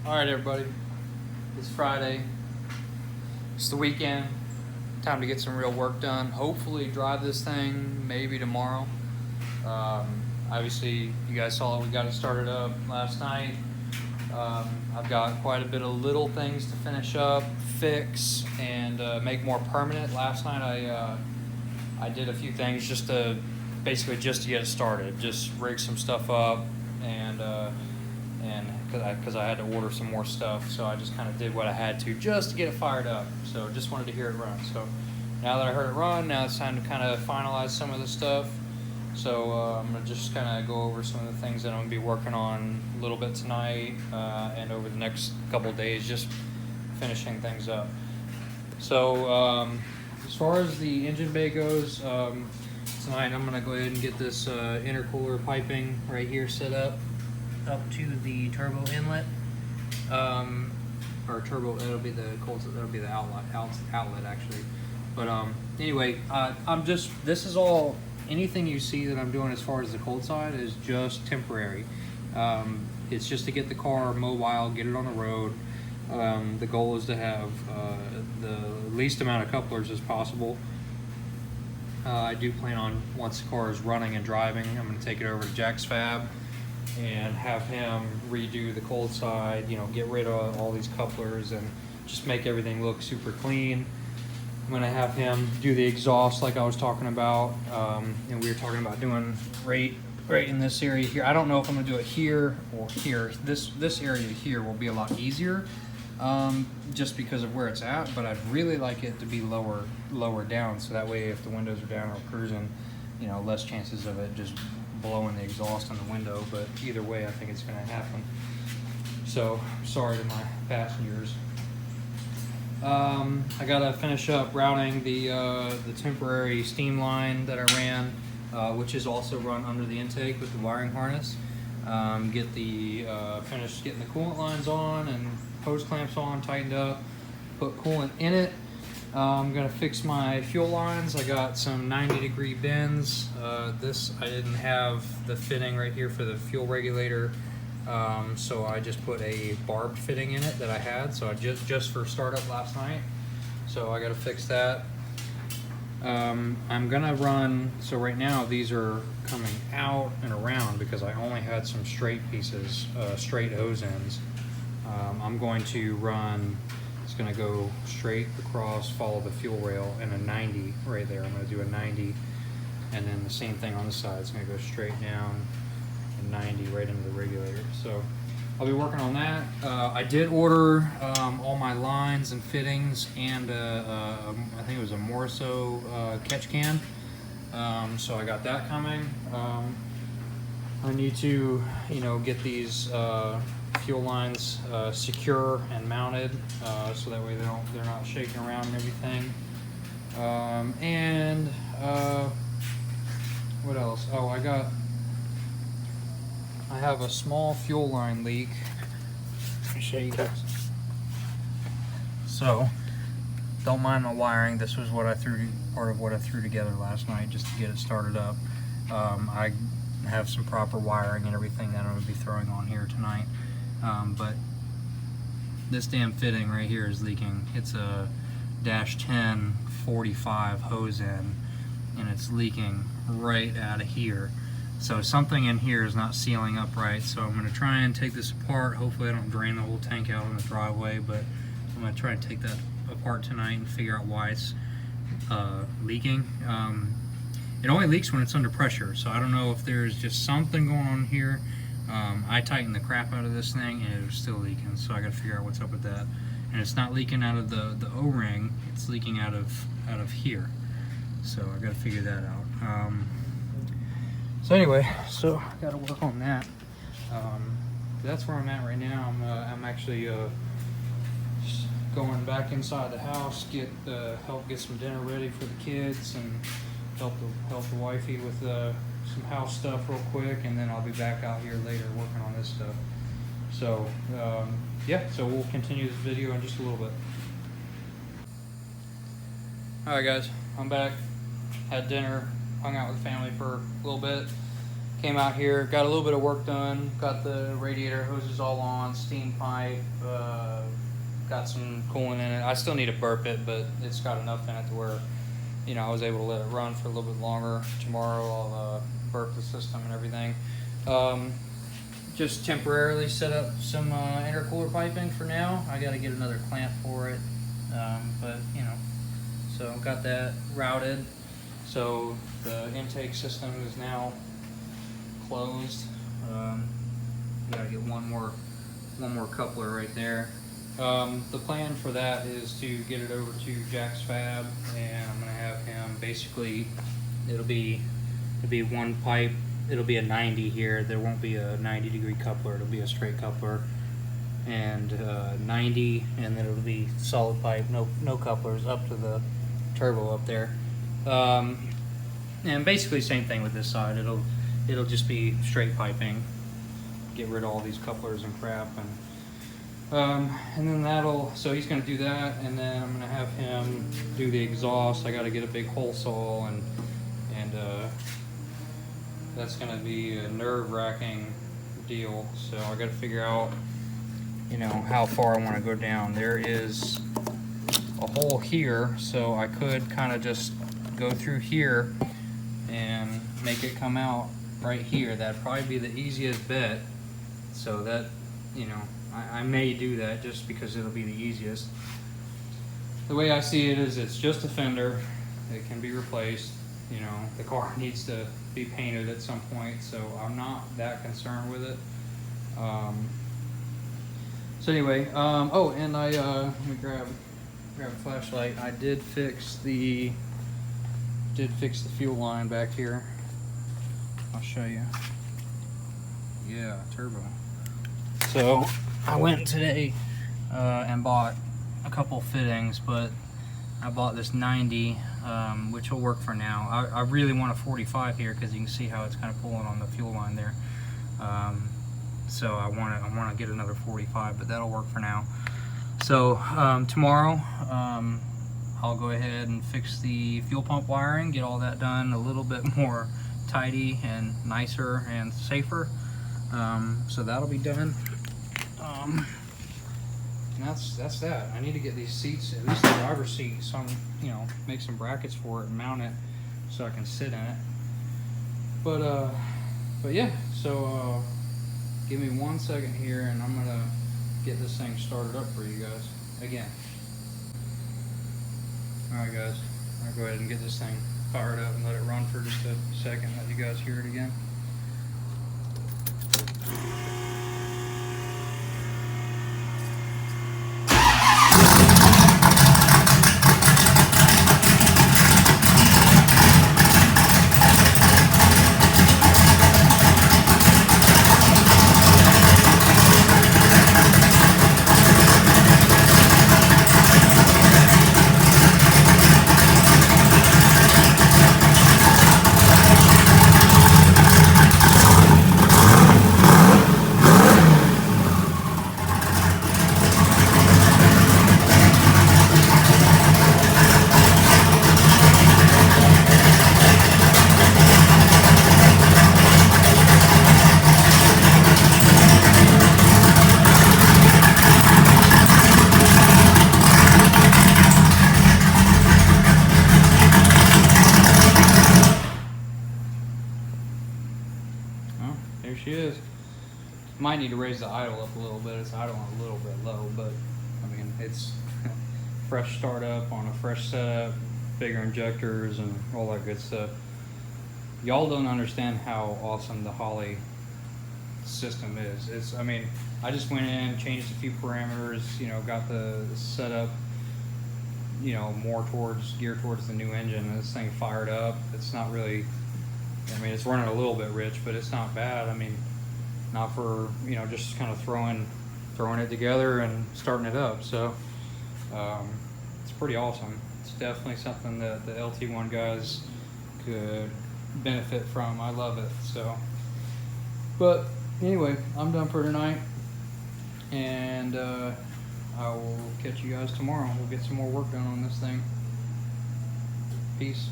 Alright everybody, it's Friday, it's the weekend, time to get some real work done. Hopefully drive this thing maybe tomorrow. Obviously you guys saw that we got it started up last night. I've got quite a bit of little things to finish up, fix, and make more permanent. Last night I did a few things just to basically just to get it started, just rig some stuff up and because I had to order some more stuff, so I just kind of did what I had to just to get it fired up. So just wanted to hear it run. So now that I heard it run, now it's time to kind of finalize some of the stuff. So I'm gonna just kind of go over some of the things that I'm gonna be working on a little bit tonight and over the next couple of days, just finishing things up. So as far as the engine bay goes, tonight I'm gonna go ahead and get this intercooler piping right here set up to the turbo inlet, or turbo. That'll be the outlet actually. But anyway, this is all. Anything you see that I'm doing as far as the cold side is just temporary. It's just to get the car mobile, get it on the road. The goal is to have the least amount of couplers as possible. I do plan on, once the car is running and driving, I'm going to take it over to Jack's Fab and have him redo the cold side, you know, get rid of all these couplers and just make everything look super clean. I'm going to have him do the exhaust like I was talking about, and we were talking about doing right in this area here. I don't know if I'm going to do it here or here. This area here will be a lot easier just because of where it's at, but I'd really like it to be lower down, so that way if the windows are down or cruising, you know, less chances of it just blowing the exhaust on the window. But either way, I think it's going to happen. So sorry to my passengers. I gotta finish up routing the temporary steam line that I ran, which is also run under the intake with the wiring harness. Get the finished getting the coolant lines on and hose clamps on, tightened up, put coolant in it. I'm gonna fix my fuel lines. I got some 90-degree bends. This, I didn't have the fitting right here for the fuel regulator, so I just put a barbed fitting in it that I had, so I just for startup last night. So I gotta fix that. I'm gonna run, so right now these are coming out and around because I only had some straight pieces, straight hose ends. I'm going to run, it's going to go straight across, follow the fuel rail, and a 90 right there. I'm going to do a 90, and then the same thing on the side. It's going to go straight down and 90 right into the regulator. So I'll be working on that. I did order all my lines and fittings and I think it was a Morso catch can. So I got that coming. I need to, you know, get these fuel lines secure and mounted, so that way they're not shaking around and everything. And what else? Oh, I have a small fuel line leak. Let me show you guys. So don't mind my wiring. This was what part of what I threw together last night just to get it started up. I have some proper wiring and everything that I'm going to be throwing on here tonight. But this damn fitting right here is leaking. It's a -10 45 hose end, and it's leaking right out of here. So something in here is not sealing up right. So I'm going to try and take this apart. Hopefully I don't drain the whole tank out in the driveway, but I'm going to try and take that apart tonight and figure out why it's leaking. It only leaks when it's under pressure, so I don't know if there's just something going on here. I tightened the crap out of this thing and it was still leaking, so I gotta figure out what's up with that. And it's not leaking out of the O-ring, it's leaking out of here. So I gotta figure that out. So anyway, so I gotta work on that. That's where I'm at right now. I'm actually just going back inside the house, help get some dinner ready for the kids, and help the wifey with some house stuff real quick, and then I'll be back out here later working on this stuff. So yeah, so we'll continue this video in just a little bit. Alright guys, I'm back. Had dinner, hung out with the family for a little bit, Came out here, got a little bit of work done, got the radiator hoses all on, steam pipe, got some coolant in it. I still need to burp it, but it's got enough in it to where, you know, I was able to let it run for a little bit longer. Tomorrow I'll burp the system and everything. Just temporarily set up some intercooler piping for now. I got to get another clamp for it, but you know, so got that routed. So the intake system is now closed. Gotta get one more coupler right there. The plan for that is to get it over to Jack's Fab, and I'm gonna have him basically, it'll be one pipe. It'll be a 90 here. There won't be a 90-degree coupler. It'll be a straight coupler, and 90, and then it'll be solid pipe, no couplers up to the turbo up there. And basically same thing with this side. It'll just be straight piping. Get rid of all these couplers and crap, and then so he's gonna do that, and then I'm gonna have him do the exhaust. I gotta get a big hole saw, and that's gonna be a nerve-wracking deal. So I gotta figure out, you know, how far I wanna go down. There is a hole here, so I could kind of just go through here and make it come out right here. That'd probably be the easiest bet. So that, you know, I may do that just because it'll be the easiest. The way I see it is it's just a fender. It can be replaced. You know, the car needs to be painted at some point, so I'm not that concerned with it. So anyway, oh, and let me grab a flashlight. I did fix the fuel line back here. I'll show you. Yeah, turbo. So I went today and bought a couple fittings, but I bought this 90, which will work for now. I really want a 45 here because you can see how it's kind of pulling on the fuel line there. So I want to get another 45, but that'll work for now. So tomorrow I'll go ahead and fix the fuel pump wiring, get all that done a little bit more tidy and nicer and safer. So that'll be done. And that's that. I need to get these seats, at least the driver's seat, you know, make some brackets for it and mount it so I can sit in it. But yeah, so give me 1 second here and I'm gonna get this thing started up for you guys again. Alright guys, I'll go ahead and get this thing fired up and let it run for just a second, let you guys hear it again. There she is. Might need to raise the idle up a little bit. It's idling a little bit low, but I mean, it's fresh startup on a fresh setup, bigger injectors and all that good stuff. Y'all don't understand how awesome the Holley system is. I mean, I just went in, changed a few parameters, you know, got the setup, you know, more geared towards the new engine, and this thing fired up. It's not really, I mean, it's running a little bit rich, but it's not bad. I mean, not for, you know, just kind of throwing it together and starting it up. So it's pretty awesome. It's definitely something that the LT1 guys could benefit from. I love it. So, but anyway, I'm done for tonight, and I will catch you guys tomorrow. We'll get some more work done on this thing. Peace.